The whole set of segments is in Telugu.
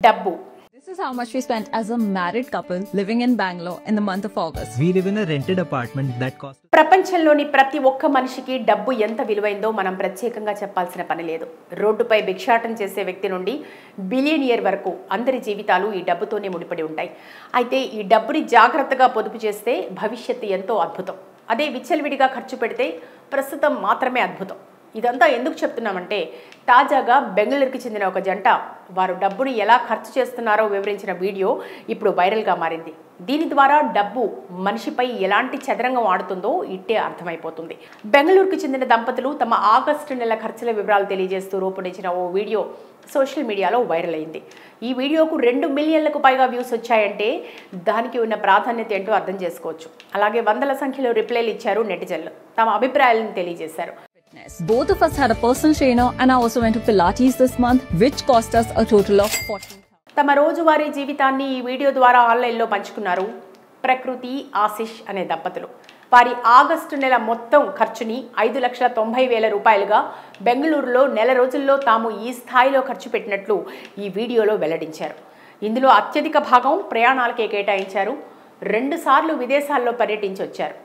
డబ్బు. This is how much we spent as a married couple living in Bangalore in the month of August. We live in a rented apartment that cost. ప్రపంచంలోని ప్రతి ఒక్క మనిషికి డబ్బు ఎంత విలువైందో మనం ప్రత్యేకంగా చెప్పాల్సిన పని లేదు. రోడ్డుపై భిక్షాటన చేసే వ్యక్తి నుండి బిలియనియర్ వరకు అందరి జీవితాలు ఈ డబ్బుతోనే ముడిపడి ఉంటాయి. అయితే ఈ డబ్బుని జాగ్రత్తగా పొదుపు చేస్తే భవిష్యత్తు ఎంతో అద్భుతం. అదే విచ్చలవిడిగా ఖర్చు పెడితే ప్రస్తుతం మాత్రమే అద్భుతం. ఇదంతా ఎందుకు చెప్తున్నామంటే తాజాగా బెంగళూరుకి చెందిన ఒక జంట వారు డబ్బుని ఎలా ఖర్చు చేస్తున్నారో వివరించిన వీడియో ఇప్పుడు వైరల్గా మారింది. దీని ద్వారా డబ్బు మనిషిపై ఎలాంటి చదరంగం ఆడుతుందో ఇట్టే అర్థమైపోతుంది. బెంగళూరుకు చెందిన దంపతులు తమ ఆగస్టు నెల ఖర్చుల వివరాలు తెలియజేస్తూ రూపొందించిన ఓ వీడియో సోషల్ మీడియాలో వైరల్ అయింది. ఈ వీడియోకు 2 మిలియన్లకు పైగా వ్యూస్ వచ్చాయంటే దానికి ఉన్న ప్రాధాన్యత ఏంటో అర్థం చేసుకోవచ్చు. అలాగే వందల సంఖ్యలో రిప్లైలు ఇచ్చారు నెటిజన్లు, తమ అభిప్రాయాలను తెలియజేశారు. Both of us had a personal trainer and I also went to Pilates this month, which cost us a total of 14,000. తమ రోజువారీ జీవితాన్ని ఈ వీడియో ద్వారా ఆన్లైన్లో పంచుకున్నారు ప్రకృతి ఆశిష్ అనే దంపతులు. వారి ఆగస్టు నెల మొత్తం ఖర్చుని 5,90,000 రూపాయలుగా బెంగళూరులో నెల రోజుల్లో తాము ఈ స్థాయిలో ఖర్చు పెట్టినట్లు ఈ వీడియోలో వెల్లడించారు. ఇందులో అత్యధిక భాగం ప్రయాణాలకే కేటాయించారు. 2 సార్లు విదేశాల్లో పర్యటించి వచ్చారు.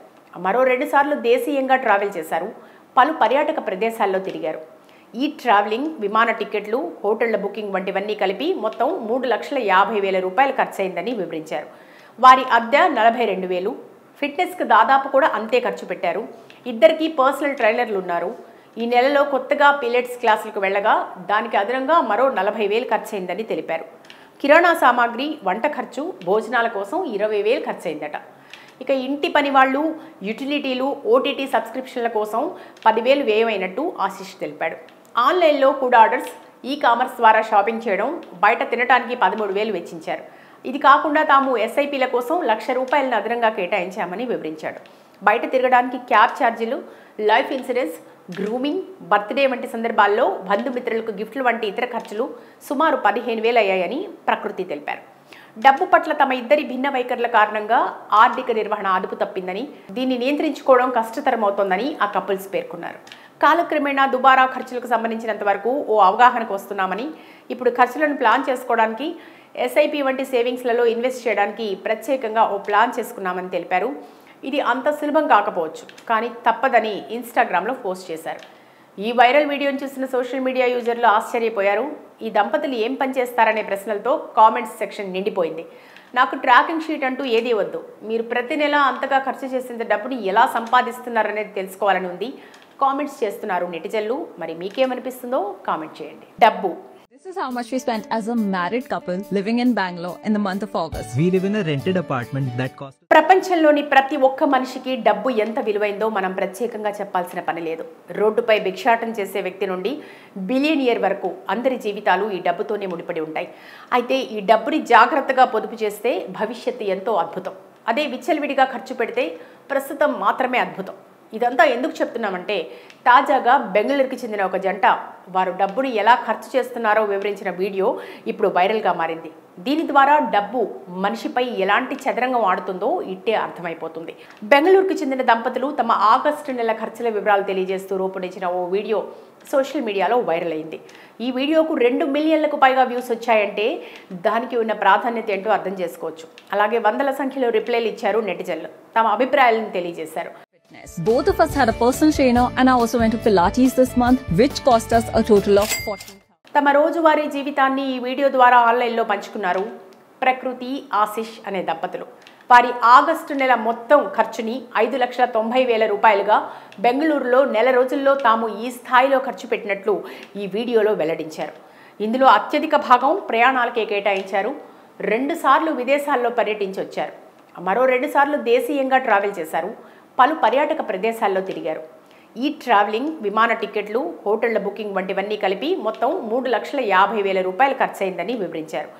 మరో 2 సార్లు దేశీయంగా ట్రావెల్ చేశారు. పలు పర్యాటక ప్రదేశాల్లో తిరిగారు. ఈ ట్రావెలింగ్, విమాన టికెట్లు, హోటళ్ల బుకింగ్ వంటివన్నీ కలిపి మొత్తం 3,50,000 రూపాయలు ఖర్చయిందని వివరించారు. వారి అద్దె 42,000. ఫిట్నెస్కి దాదాపు కూడా అంతే ఖర్చు పెట్టారు. ఇద్దరికి పర్సనల్ ట్రైనర్లు ఉన్నారు. ఈ నెలలో కొత్తగా పిలెట్స్ క్లాసులకు వెళ్ళగా దానికి అదనంగా మరో 40,000 ఖర్చయిందని తెలిపారు. కిరాణా సామాగ్రి, వంట ఖర్చు, భోజనాల కోసం 20,000 ఖర్చయిందట. ఇక ఇంటి పని వాళ్ళు, యుటిలిటీలు, ఓటీటీ సబ్స్క్రిప్షన్ల కోసం 10,000 వ్యయమైనట్టు ఆశిష్ తెలిపాడు. ఆన్లైన్లో ఫుడ్ ఆర్డర్స్, ఈ కామర్స్ ద్వారా షాపింగ్ చేయడం, బయట తినడానికి 13,000 వెచ్చించారు. ఇది కాకుండా తాము ఎస్ఐపీల కోసం 1,00,000 రూపాయలను అదనంగా కేటాయించామని వివరించాడు. బయట తిరగడానికి క్యాబ్ ఛార్జీలు, లైఫ్ ఇన్సూరెన్స్, గ్రూమింగ్, బర్త్డే వంటి సందర్భాల్లో బంధుమిత్రులకు గిఫ్ట్లు వంటి ఇతర ఖర్చులు సుమారు 15,000 అయ్యాయని ప్రకృతి తెలిపారు. డబ్బు పట్ల తమ ఇద్దరి భిన్న వైఖరుల కారణంగా ఆర్థిక నిర్వహణ అదుపు తప్పిందని, దీన్ని నియంత్రించుకోవడం కష్టతరమవుతోందని ఆ కపుల్స్ పేర్కొన్నారు. కాలక్రమేణా దుబారా ఖర్చులకు సంబంధించినంత వరకు ఓ అవగాహనకు వస్తున్నామని, ఇప్పుడు ఖర్చులను ప్లాన్ చేసుకోవడానికి ఎస్ఐపి వంటి సేవింగ్స్లలో ఇన్వెస్ట్ చేయడానికి ప్రత్యేకంగా ఓ ప్లాన్ చేసుకున్నామని తెలిపారు. ఇది అంత సులభం కాకపోవచ్చు, కానీ తప్పదని ఇన్స్టాగ్రామ్లో పోస్ట్ చేశారు. ఈ వైరల్ వీడియోను చూసిన సోషల్ మీడియా యూజర్లు ఆశ్చర్యపోయారు. ఈ దంపతులు ఏం పనిచేస్తారనే ప్రశ్నలతో కామెంట్స్ సెక్షన్ నిండిపోయింది. నాకు ట్రాకింగ్ షీట్ అంటూ ఏదీ వద్దు, మీరు ప్రతి నెల అంతగా ఖర్చు చేసిన డబ్బుని ఎలా సంపాదిస్తున్నారనేది తెలుసుకోవాలని ఉంది కామెంట్స్ చేస్తున్నారు నెటిజన్లు. మరి మీకేమనిపిస్తుందో కామెంట్ చేయండి. డబ్బు. This is how much we spent as a married couple living in Bangalore in the month of August. We live in a rented apartment that cost. ప్రపంచంలోని ప్రతి ఒక్క మనిషికి డబ్బు ఎంత విలువైందో మనం ప్రత్యేకంగా చెప్పాల్సిన పని లేదు. రోడ్డుపై భిక్షాటన చేసే వ్యక్తి నుండి బిలియనియర్ వరకు అందరి జీవితాలు ఈ డబ్బుతోనే ముడిపడి ఉంటాయి. అయితే ఈ డబ్బుని జాగ్రత్తగా పొదుపు చేస్తే భవిష్యత్తు ఎంతో అద్భుతం. అదే విచ్చలవిడిగా ఖర్చు పెడితే ప్రస్తుతం మాత్రమే అద్భుతం. ఇదంతా ఎందుకు చెప్తున్నామంటే తాజాగా బెంగళూరుకి చెందిన ఒక జంట వారు డబ్బుని ఎలా ఖర్చు చేస్తున్నారో వివరించిన వీడియో ఇప్పుడు వైరల్గా మారింది. దీని ద్వారా డబ్బు మనిషిపై ఎలాంటి చదరంగం ఆడుతుందో ఇట్టే అర్థమైపోతుంది. బెంగళూరుకు చెందిన దంపతులు తమ ఆగస్టు నెల ఖర్చుల వివరాలు తెలియజేస్తూ రూపొందించిన ఓ వీడియో సోషల్ మీడియాలో వైరల్ అయింది. ఈ వీడియోకు 2 మిలియన్లకు పైగా వ్యూస్ వచ్చాయంటే దానికి ఉన్న ప్రాధాన్యత ఏంటో అర్థం చేసుకోవచ్చు. అలాగే వందల సంఖ్యలో రిప్లైలు ఇచ్చారు నెటిజన్లు, తమ అభిప్రాయాలను తెలియజేశారు. Both of us had a personal trainer and I also went to Pilates this month, which cost us a total of 14,000. తమ రోజువారీ జీవితాన్ని ఈ వీడియో ద్వారా ఆన్లైన్లో పంచుకున్నారు ప్రకృతి ఆశిష్ అనే దంపతులు. వారి ఆగస్టు నెల మొత్తం ఖర్చుని 5,90,000 రూపాయలుగా బెంగళూరులో నెల రోజుల్లో తాము ఈ స్థాయిలో ఖర్చు పెట్టినట్లు ఈ వీడియోలో వెల్లడించారు. ఇందులో అత్యధిక భాగం ప్రయాణాలకే కేటాయించారు. 2 సార్లు విదేశాల్లో పర్యటించి వచ్చారు. మరో 2 సార్లు దేశీయంగా ట్రావెల్ చేశారు. పలు పర్యాటక ప్రదేశాల్లో తిరిగారు. ఈ ట్రావెలింగ్, విమాన టికెట్లు, హోటళ్ల బుకింగ్ వంటివన్నీ కలిపి మొత్తం 3,50,000 రూపాయలు ఖర్చయిందని వివరించారు.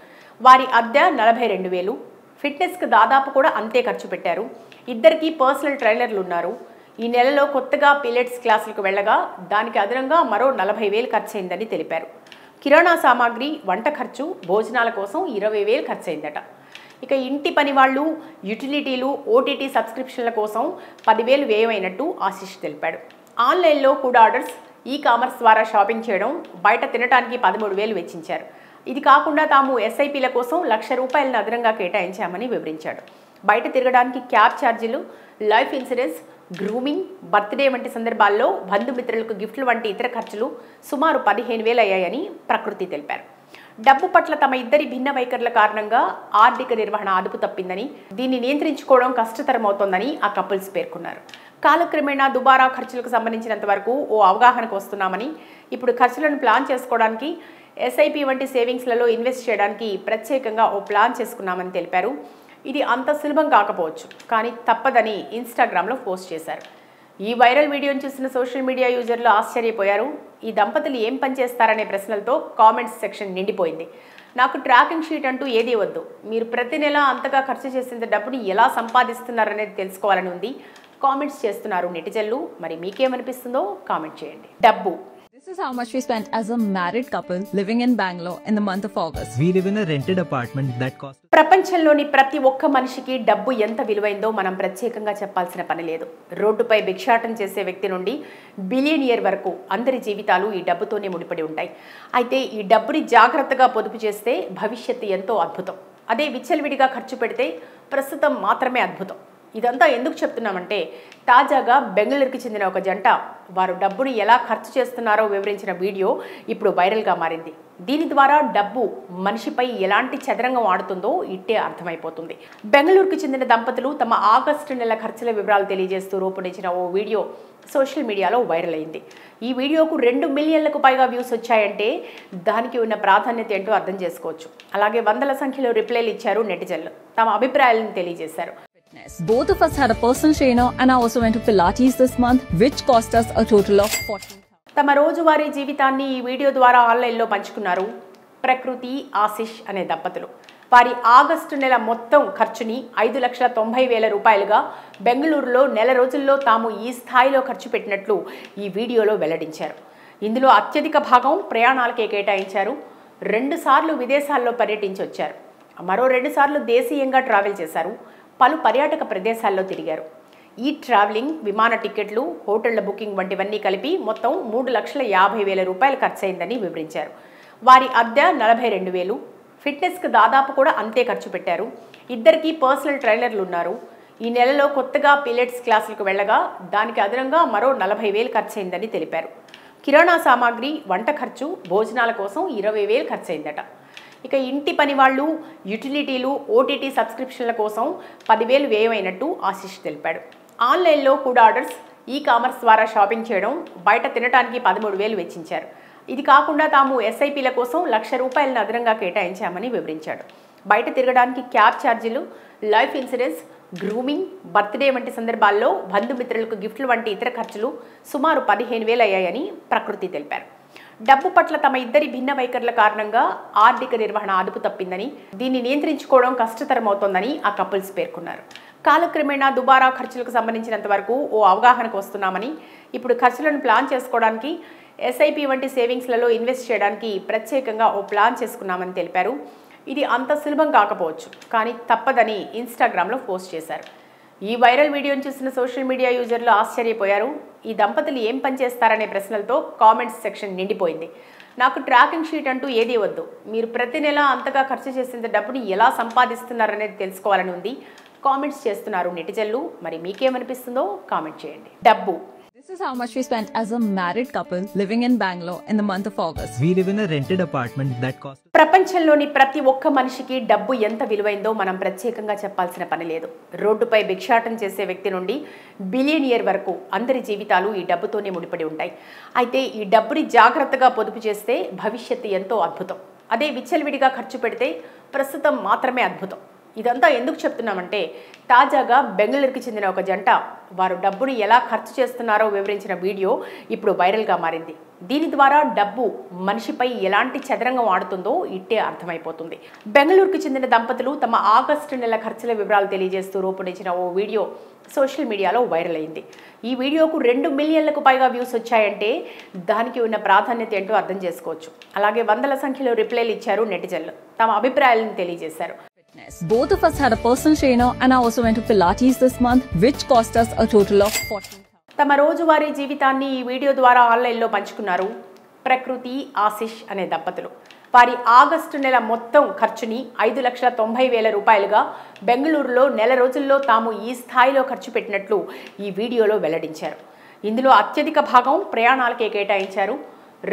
వారి అద్దె 42,000. ఫిట్నెస్కి దాదాపు కూడా అంతే ఖర్చు పెట్టారు. ఇద్దరికి పర్సనల్ ట్రైనర్లు ఉన్నారు. ఈ నెలలో కొత్తగా పిలెట్స్ క్లాసులకు వెళ్ళగా దానికి అదనంగా మరో 40,000 ఖర్చయిందని తెలిపారు. కిరాణా సామాగ్రి, వంట ఖర్చు, భోజనాల కోసం 20,000 ఖర్చయిందట. ఇక ఇంటి పని వాళ్ళు, యుటిలిటీలు, ఓటీటీ సబ్స్క్రిప్షన్ల కోసం 10,000 వ్యయమైనట్టు ఆశిష్ తెలిపాడు. ఆన్లైన్లో ఫుడ్ ఆర్డర్స్, ఈ కామర్స్ ద్వారా షాపింగ్ చేయడం, బయట తినడానికి 13,000 వెచ్చించారు. ఇది కాకుండా తాము ఎస్ఐపీల కోసం ₹1,00,000 అదనంగా కేటాయించామని వివరించాడు. బయట తిరగడానికి క్యాబ్ ఛార్జీలు, లైఫ్ ఇన్సూరెన్స్, గ్రూమింగ్, బర్త్డే వంటి సందర్భాల్లో బంధుమిత్రులకు గిఫ్ట్లు వంటి ఇతర ఖర్చులు సుమారు 15,000 అయ్యాయని ప్రకృతి తెలిపారు. డబ్బు పట్ల తమ ఇద్దరి భిన్న వైఖరుల కారణంగా ఆర్థిక నిర్వహణ అదుపు తప్పిందని, దీన్ని నియంత్రించుకోవడం కష్టతరమవుతోందని ఆ కపుల్స్ పేర్కొన్నారు. కాలక్రమేణా దుబారా ఖర్చులకు సంబంధించినంత వరకు ఓ అవగాహనకు వస్తున్నామని, ఇప్పుడు ఖర్చులను ప్లాన్ చేసుకోవడానికి ఎస్ఐపి వంటి సేవింగ్స్లలో ఇన్వెస్ట్ చేయడానికి ప్రత్యేకంగా ఓ ప్లాన్ చేసుకున్నామని తెలిపారు. ఇది అంత సులభం కాకపోవచ్చు, కానీ తప్పదని ఇన్స్టాగ్రామ్లో పోస్ట్ చేశారు. ఈ వైరల్ వీడియోను చూసిన సోషల్ మీడియా యూజర్లు ఆశ్చర్యపోయారు. ఈ దంపతులు ఏం పని చేస్తారనే ప్రశ్నలతో కామెంట్స్ సెక్షన్ నిండిపోయింది. నాకు ట్రాకింగ్ షీట్ అంటూ ఏదీ వద్దు, మీరు ప్రతి నెల అంతగా ఖర్చు చేసిన డబ్బుని ఎలా సంపాదిస్తున్నారనేది తెలుసుకోవాలని ఉంది కామెంట్స్ చేస్తున్నారు నెటిజన్లు. మరి మీకేమనిపిస్తుందో కామెంట్ చేయండి. డబ్బు. This is how much we spent as a married couple living in Bangalore in the month of August. We live in a rented apartment that cost. ప్రపంచంలోని ప్రతి ఒక్క మనిషికి డబ్బు ఎంత విలువైందో మనం ప్రత్యేకంగా చెప్పాల్సిన పని లేదు. రోడ్డుపై భిక్షాటం చేసే వ్యక్తి నుండి బిలియనియర్ వరకు అందరి జీవితాలు ఈ డబ్బుతోనే ముడిపడి ఉంటాయి. అయితే ఈ డబ్బుని జాగ్రత్తగా పొదుపు చేస్తే భవిష్యత్తు ఎంతో అద్భుతం. అదే విచ్చలవిడిగా ఖర్చు పెడితే ప్రస్తుతం మాత్రమే అద్భుతం. ఇదంతా ఎందుకు చెప్తున్నామంటే, తాజాగా బెంగళూరుకి చెందిన ఒక జంట వారు డబ్బుని ఎలా ఖర్చు చేస్తున్నారో వివరించిన వీడియో ఇప్పుడు వైరల్గా మారింది. దీని ద్వారా డబ్బు మనిషిపై ఎలాంటి చదరంగం ఆడుతుందో ఇట్టే అర్థమైపోతుంది. బెంగళూరుకు చెందిన దంపతులు తమ ఆగస్టు నెల ఖర్చుల వివరాలు తెలియజేస్తూ రూపొందించిన ఓ వీడియో సోషల్ మీడియాలో వైరల్ అయింది. ఈ వీడియోకు 2 మిలియన్లకు పైగా వ్యూస్ వచ్చాయంటే దానికి ఉన్న ప్రాధాన్యత ఏంటో అర్థం చేసుకోవచ్చు. అలాగే వందల సంఖ్యలో రిప్లైలు ఇచ్చారు నెటిజన్లు, తమ అభిప్రాయాలను తెలియజేశారు. Both of us had a personal trainer and I also went to Pilates this month, which cost us a total of 40,000. తమ రోజువారీ జీవితాన్ని ఈ వీడియో ద్వారా ఆన్లైన్లో పంచుకున్నారు ప్రకృతి, ఆశిష్ అనే దంపతులు. వారి ఆగస్టు నెల మొత్తం ఖర్చుని ₹5,90,000గా బెంగళూరులో నెల రోజుల్లో తాము ఈ స్థాయిలో ఖర్చు పెట్టినట్లు ఈ వీడియోలో వెల్లడించారు. ఇందులో అత్యధిక భాగం ప్రయాణాలకే కేటాయించారు. 2 సార్లు విదేశాల్లో పర్యటించి వచ్చారు. మరో 2 సార్లు దేశీయంగా ట్రావెల్ చేశారు. పలు పర్యాటక ప్రదేశాల్లో తిరిగారు. ఈ ట్రావెలింగ్, విమాన టికెట్లు, హోటళ్ల బుకింగ్ వంటివన్నీ కలిపి మొత్తం ₹3,50,000 ఖర్చయిందని వివరించారు. వారి అద్దె 42,000. ఫిట్నెస్కి దాదాపు కూడా అంతే ఖర్చు పెట్టారు. ఇద్దరికి పర్సనల్ ట్రైనర్లు ఉన్నారు. ఈ నెలలో కొత్తగా పిలెట్స్ క్లాసులకు వెళ్ళగా దానికి అదనంగా మరో 40,000 ఖర్చయిందని తెలిపారు. కిరాణా సామాగ్రి, వంట ఖర్చు, భోజనాల కోసం 20,000 ఖర్చయిందట. ఇక ఇంటి పని వాళ్ళు, యుటిలిటీలు, ఓటీటీ సబ్స్క్రిప్షన్ల కోసం 10,000 వ్యయమైనట్టు ఆశిష్ తెలిపాడు. ఆన్లైన్లో ఫుడ్ ఆర్డర్స్, ఈ కామర్స్ ద్వారా షాపింగ్ చేయడం, బయట తినడానికి 13,000 వెచ్చించారు. ఇది కాకుండా తాము ఎస్ఐపీల కోసం ₹1,00,000 అదనంగా కేటాయించామని వివరించాడు. బయట తిరగడానికి క్యాబ్ ఛార్జీలు, లైఫ్ ఇన్సూరెన్స్, గ్రూమింగ్, బర్త్డే వంటి సందర్భాల్లో బంధుమిత్రులకు గిఫ్ట్లు వంటి ఇతర ఖర్చులు సుమారు 15,000 అయ్యాయని ప్రకృతి తెలిపారు. డబ్బు పట్ల తమ ఇద్దరి భిన్న వైఖరుల కారణంగా ఆర్థిక నిర్వహణ అదుపు తప్పిందని, దీన్ని నియంత్రించుకోవడం కష్టతరమవుతోందని ఆ కపుల్స్ పేర్కొన్నారు. కాలక్రమేణా దుబారా ఖర్చులకు సంబంధించినంత వరకు ఓ అవగాహనకు వస్తున్నామని, ఇప్పుడు ఖర్చులను ప్లాన్ చేసుకోవడానికి ఎస్ఐపి వంటి సేవింగ్స్లలో ఇన్వెస్ట్ చేయడానికి ప్రత్యేకంగా ఓ ప్లాన్ చేసుకున్నామని తెలిపారు. ఇది అంత సులభం కాకపోవచ్చు, కానీ తప్పదని ఇన్స్టాగ్రామ్లో పోస్ట్ చేశారు. ఈ వైరల్ వీడియోను చూసిన సోషల్ మీడియా యూజర్లు ఆశ్చర్యపోయారు. ఈ దంపతులు ఏం పని చేస్తారనే ప్రశ్నలతో కామెంట్స్ సెక్షన్ నిండిపోయింది. నాకు ట్రాకింగ్ షీట్ అంటూ ఏదీ వద్దు, మీరు ప్రతి నెల అంతగా ఖర్చు చేసిన డబ్బుని ఎలా సంపాదిస్తున్నారనేది తెలుసుకోవాలని ఉంది కామెంట్స్ చేస్తున్నారు నెటిజన్లు. మరి మీకేమనిపిస్తుందో కామెంట్ చేయండి. డబ్బు. This is how much we spent as a married couple living in Bangalore in the month of August. We live in a rented apartment that cost. ప్రపంచంలోని ప్రతి ఒక్క మనిషికి డబ్బు ఎంత విలువైందో మనం ప్రత్యేకంగా చెప్పాల్సిన పని లేదు. రోడ్డుపై భిక్షాటం చేసే వ్యక్తి నుండి బిలియనియర్ వరకు అందరి జీవితాలు ఈ డబ్బుతోనే ముడిపడి ఉంటాయి. అయితే ఈ డబ్బుని జాగ్రత్తగా పొదుపు చేస్తే భవిష్యత్తు ఎంతో అద్భుతం. అదే విచ్చలవిడిగా ఖర్చు పెడితే ప్రస్తుతం మాత్రమే అద్భుతం. ఇదంతా ఎందుకు చెప్తున్నామంటే, తాజాగా బెంగళూరుకి చెందిన ఒక జంట వారు డబ్బుని ఎలా ఖర్చు చేస్తున్నారో వివరించిన వీడియో ఇప్పుడు వైరల్గా మారింది. దీని ద్వారా డబ్బు మనిషిపై ఎలాంటి చదరంగం ఆడుతుందో ఇట్టే అర్థమైపోతుంది. బెంగళూరుకి చెందిన దంపతులు తమ ఆగస్టు నెల ఖర్చుల వివరాలు తెలియజేస్తూ రూపొందించిన ఓ వీడియో సోషల్ మీడియాలో వైరల్ అయింది. ఈ వీడియోకు 2 మిలియన్లకు పైగా వ్యూస్ వచ్చాయంటే దానికి ఉన్న ప్రాధాన్యత ఏంటో అర్థం చేసుకోవచ్చు. అలాగే వందల సంఖ్యలో రిప్లైలు ఇచ్చారు నెటిజన్లు, తమ అభిప్రాయాలను తెలియజేశారు. Both of us had a personal trainer and I also went to Pilates this month, which cost us a total of 40,000. తమ రోజువారీ జీవితాన్ని ఈ వీడియో ద్వారా ఆన్లైన్లో పంచుకున్నారు ప్రకృతి, ఆశిష్ అనే దంపతులు. వారి ఆగస్టు నెల మొత్తం ఖర్చుని 5,90,000 రూపాయలుగా బెంగళూరులో నెల రోజుల్లో తాము ఈ స్థాయిలో ఖర్చు పెట్టినట్లు ఈ వీడియోలో వెల్లడించారు. ఇందులో అత్యధిక భాగం ప్రయాణాలకే కేటాయించారు.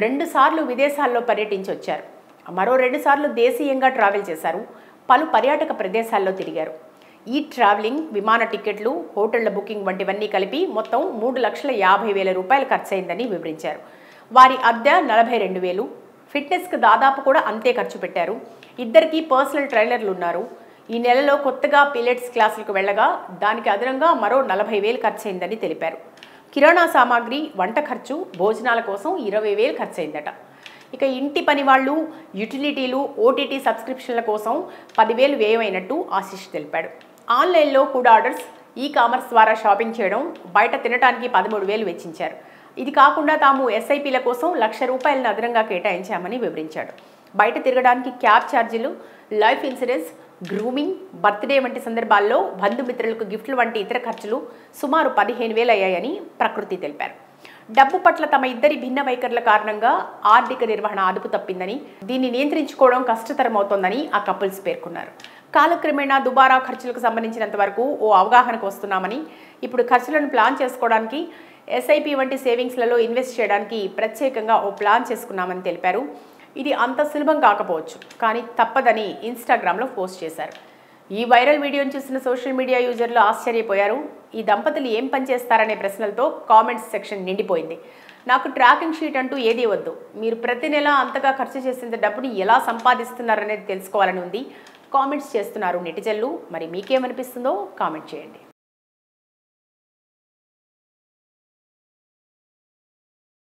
2 సార్లు విదేశాల్లో పర్యటించి వచ్చారు. మరో 2 సార్లు దేశీయంగా ట్రావెల్ చేశారు. పలు పర్యాటక ప్రదేశాల్లో తిరిగారు. ఈ ట్రావెలింగ్, విమాన టికెట్లు, హోటళ్ల బుకింగ్ వంటివన్నీ కలిపి మొత్తం 3,50,000 రూపాయలు ఖర్చయిందని వివరించారు. వారి అద్దె 42,000. ఫిట్నెస్కి దాదాపు కూడా అంతే ఖర్చు పెట్టారు. ఇద్దరికి పర్సనల్ ట్రైనర్లు ఉన్నారు. ఈ నెలలో కొత్తగా పిలెట్స్ క్లాసులకు వెళ్ళగా దానికి అదనంగా మరో 40,000 ఖర్చయిందని తెలిపారు. కిరాణా సామాగ్రి, వంట ఖర్చు, భోజనాల కోసం 20,000 ఖర్చయిందట. ఇక ఇంటి పని వాళ్ళు, యుటిలిటీలు, ఓటీటీ సబ్స్క్రిప్షన్ల కోసం 10,000 వ్యయమైనట్టు ఆశిష్ తెలిపాడు. ఆన్లైన్లో ఫుడ్ ఆర్డర్స్, ఈ-కామర్స్ ద్వారా షాపింగ్ చేయడం, బయట తినడానికి 13,000 వెచ్చించారు. ఇది కాకుండా తాము ఎస్ఐపీల కోసం 1,00,000 రూపాయలను అదనంగా కేటాయించామని వివరించాడు. బయట తిరగడానికి క్యాబ్ ఛార్జీలు, లైఫ్ ఇన్సూరెన్స్, గ్రూమింగ్, బర్త్డే వంటి సందర్భాల్లో బంధుమిత్రులకు గిఫ్ట్లు వంటి ఇతర ఖర్చులు సుమారు 15,000 అయ్యాయని ప్రకృతి తెలిపారు. డబ్బు పట్ల తమ ఇద్దరి భిన్న వైఖరుల కారణంగా ఆర్థిక నిర్వహణ అదుపు తప్పిందని, దీన్ని నియంత్రించుకోవడం కష్టతరమవుతోందని ఆ కపుల్స్ పేర్కొన్నారు. కాలక్రమేణా దుబారా ఖర్చులకు సంబంధించినంత వరకు ఓ అవగాహనకు వస్తున్నామని, ఇప్పుడు ఖర్చులను ప్లాన్ చేసుకోవడానికి ఎస్ఐపి వంటి సేవింగ్స్లలో ఇన్వెస్ట్ చేయడానికి ప్రత్యేకంగా ఓ ప్లాన్ చేసుకున్నామని తెలిపారు. ఇది అంత సులభం కాకపోవచ్చు, కానీ తప్పదని ఇన్స్టాగ్రామ్లో పోస్ట్ చేశారు. ఈ వైరల్ వీడియోను చూసిన సోషల్ మీడియా యూజర్లు ఆశ్చర్యపోయారు. ఈ దంపతులు ఏం పనిచేస్తారనే ప్రశ్నలతో కామెంట్స్ సెక్షన్ నిండిపోయింది. నాకు ట్రాకింగ్ షీట్ అంటూ ఏదీ వద్దు, మీరు ప్రతి నెల అంతగా ఖర్చు చేసిన డబ్బుని ఎలా సంపాదిస్తున్నారనేది తెలుసుకోవాలని ఉంది కామెంట్స్ చేస్తున్నారు నెటిజన్లు. మరి మీకేమనిపిస్తుందో కామెంట్ చేయండి.